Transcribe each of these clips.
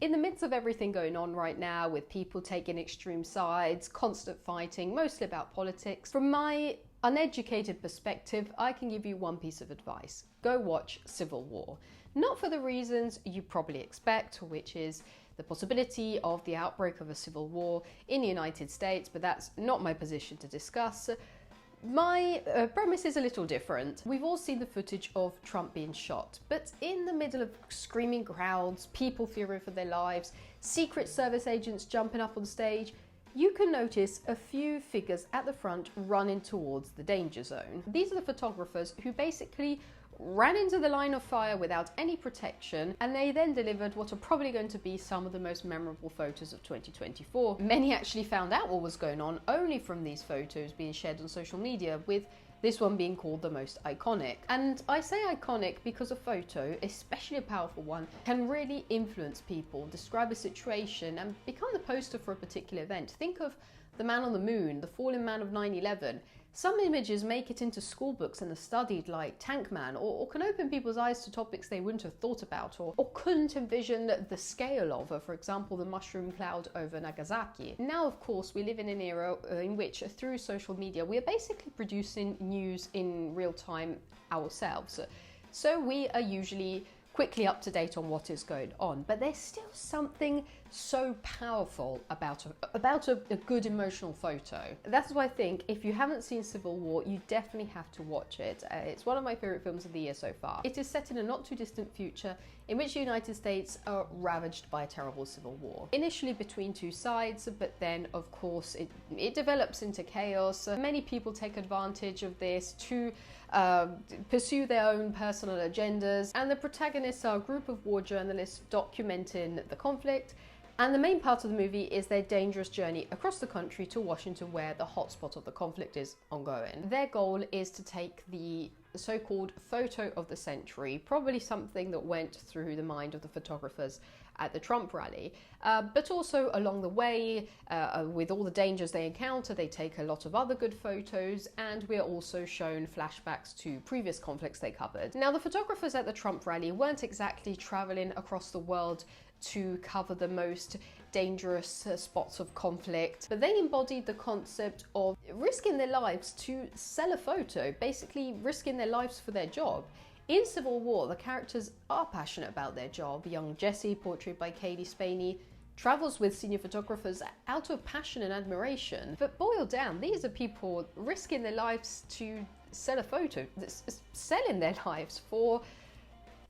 In the midst of everything going on right now, with people taking extreme sides, constant fighting, mostly about politics, from my uneducated perspective, I can give you one piece of advice. Go watch Civil War. Not for the reasons you probably expect, which is the possibility of the outbreak of a civil war in the United States, but that's not my position to discuss. My premise is a little different. We've all seen the footage of Trump being shot, but in the middle of screaming crowds, people fearing for their lives, Secret Service agents jumping up on stage, you can notice a few figures at the front running towards the danger zone. These are the photographers who basically ran into the line of fire without any protection, and they then delivered what are probably going to be some of the most memorable photos of 2024. Many actually found out what was going on only from these photos being shared on social media, with this one being called the most iconic. And I say iconic because a photo, especially a powerful one, can really influence people, describe a situation, and become the poster for a particular event. Think of the man on the moon, the fallen man of 9/11. Some images make it into school books and are studied, like Tank Man, or can open people's eyes to topics they wouldn't have thought about or couldn't envision the scale of, for example, the mushroom cloud over Nagasaki. Now, of course, we live in an era in which, through social media, we are basically producing news in real time ourselves. So we are usually quickly up to date on what is going on, but there's still something so powerful about a good emotional photo. That's why I think if you haven't seen Civil War, you definitely have to watch it. It's one of my favorite films of the year so far. It is set in a not too distant future in which the United States are ravaged by a terrible civil war. Initially between two sides, but then of course it develops into chaos. Many people take advantage of this to pursue their own personal agendas, and the protagonists are a group of war journalists documenting the conflict. And the main part of the movie is their dangerous journey across the country to Washington, where the hotspot of the conflict is ongoing. Their goal is to take the so-called photo of the century, probably something that went through the mind of the photographers at the Trump rally. But also along the way, with all the dangers they encounter, they take a lot of other good photos, and we're also shown flashbacks to previous conflicts they covered. Now, the photographers at the Trump rally weren't exactly traveling across the world to cover the most dangerous spots of conflict, but they embodied the concept of risking their lives to sell a photo, basically risking their lives for their job. In Civil War, the characters are passionate about their job. Young Jesse, portrayed by Katie Spaney, travels with senior photographers out of passion and admiration. But boiled down, these are people risking their lives to sell a photo, selling their lives for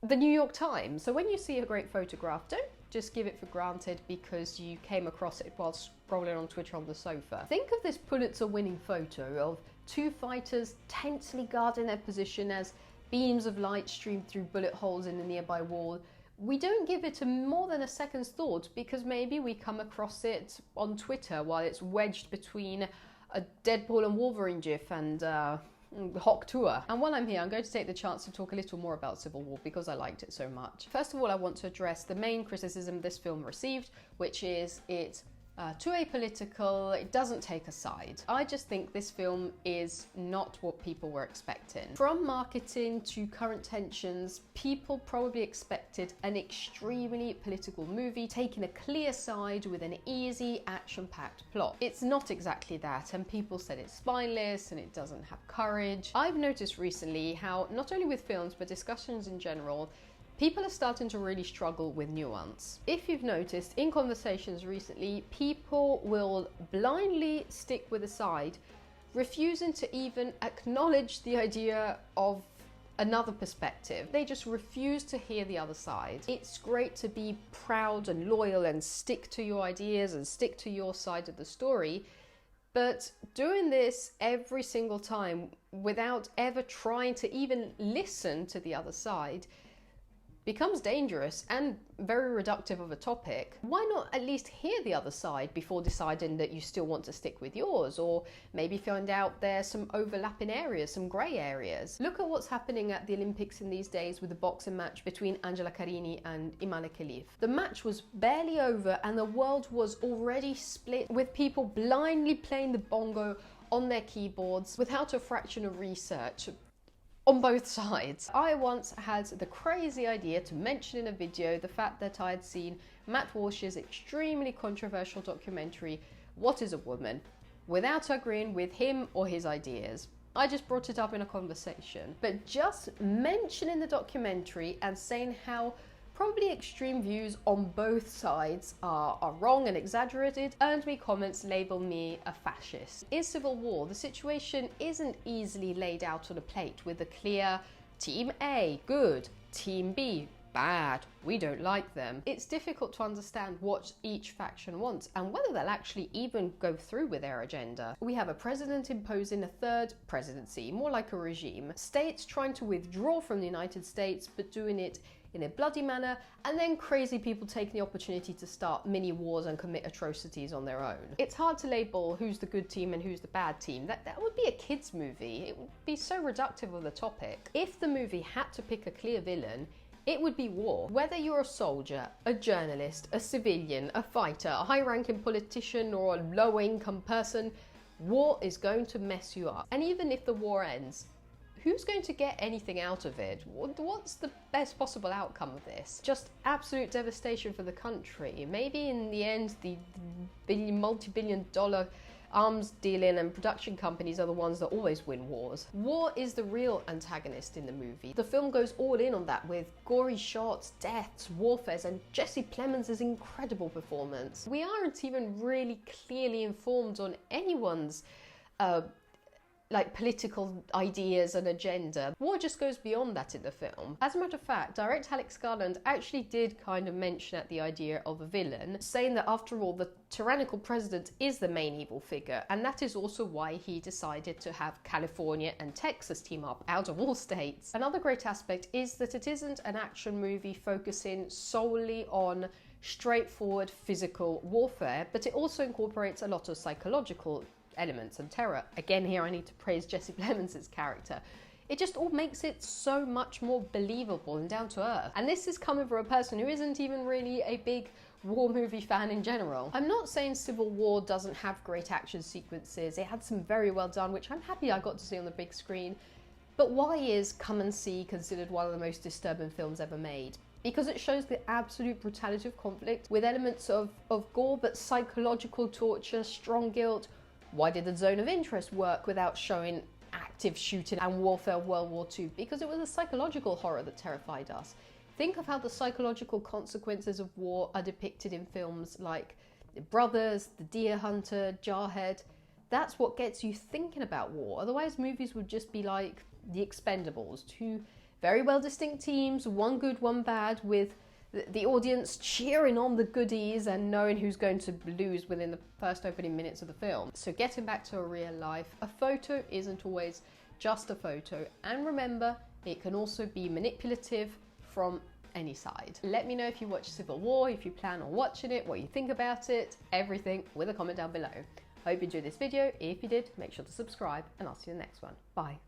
the New York Times. So when you see a great photograph, don't just give it for granted because you came across it while scrolling on Twitter on the sofa. Think of this Pulitzer-winning photo of two fighters tensely guarding their position as beams of light stream through bullet holes in the nearby wall. We don't give it more than a second's thought because maybe we come across it on Twitter while it's wedged between a Deadpool and Wolverine gif and Hawk Tour. And while I'm here, I'm going to take the chance to talk a little more about Civil War because I liked it so much. First of all, I want to address the main criticism this film received, which is it's too apolitical, it doesn't take a side. I just think this film is not what people were expecting. From marketing to current tensions, people probably expected an extremely political movie taking a clear side with an easy, action-packed plot. It's not exactly that, and people said it's spineless and it doesn't have courage. I've noticed recently how, not only with films, but discussions in general, people are starting to really struggle with nuance. If you've noticed, in conversations recently, people will blindly stick with a side, refusing to even acknowledge the idea of another perspective. They just refuse to hear the other side. It's great to be proud and loyal and stick to your ideas and stick to your side of the story, but doing this every single time without ever trying to even listen to the other side becomes dangerous and very reductive of a topic. Why not at least hear the other side before deciding that you still want to stick with yours, or maybe find out there's some overlapping areas, some grey areas. Look at what's happening at the Olympics in these days with the boxing match between Angela Carini and Imane Khelif. The match was barely over and the world was already split, with people blindly playing the bongo on their keyboards without a fraction of research on both sides. I once had the crazy idea to mention in a video the fact that I had seen Matt Walsh's extremely controversial documentary, What is a Woman?, without agreeing with him or his ideas. I just brought it up in a conversation, but just mentioning the documentary and saying how probably extreme views on both sides are wrong and exaggerated earned me comments labelling me a fascist. In Civil War, the situation isn't easily laid out on a plate with a clear Team A, good, Team B, bad, we don't like them. It's difficult to understand what each faction wants and whether they'll actually even go through with their agenda. We have a president imposing a third presidency, more like a regime. States trying to withdraw from the United States but doing it in a bloody manner, and then crazy people taking the opportunity to start mini wars and commit atrocities on their own. It's hard to label who's the good team and who's the bad team. That would be a kid's movie. It would be so reductive of the topic. If the movie had to pick a clear villain, it would be war. Whether you're a soldier, a journalist, a civilian, a fighter, a high-ranking politician, or a low-income person, war is going to mess you up. And even if the war ends, who's going to get anything out of it? What's the best possible outcome of this? Just absolute devastation for the country. Maybe in the end, the multi-billion dollar arms dealing and production companies are the ones that always win wars. War is the real antagonist in the movie. The film goes all in on that with gory shots, deaths, warfares, and Jesse Plemons' incredible performance. We aren't even really clearly informed on anyone's political ideas and agenda. War just goes beyond that in the film. As a matter of fact, director Alex Garland actually did kind of mention at the idea of a villain, saying that after all, the tyrannical president is the main evil figure, and that is also why he decided to have California and Texas team up out of all states. Another great aspect is that it isn't an action movie focusing solely on straightforward physical warfare, but it also incorporates a lot of psychological elements and terror. Again, here I need to praise Jesse Plemons' character. It just all makes it so much more believable and down to earth. And this is coming from a person who isn't even really a big war movie fan in general. I'm not saying Civil War doesn't have great action sequences. It had some very well done, which I'm happy I got to see on the big screen. But why is Come and See considered one of the most disturbing films ever made? Because it shows the absolute brutality of conflict with elements of gore, but psychological torture, strong guilt. Why did the Zone of Interest work without showing active shooting and warfare of World War II? Because it was a psychological horror that terrified us. Think of how the psychological consequences of war are depicted in films like The Brothers, The Deer Hunter, Jarhead. That's what gets you thinking about war. Otherwise, movies would just be like The Expendables, two very well distinct teams, one good, one bad, with the audience cheering on the goodies and knowing who's going to lose within the first opening minutes of the film. So getting back to a real life, a photo isn't always just a photo. And remember, it can also be manipulative from any side. Let me know if you watch Civil War, if you plan on watching it, what you think about it, everything with a comment down below. I hope you enjoyed this video. If you did, make sure to subscribe and I'll see you in the next one. Bye.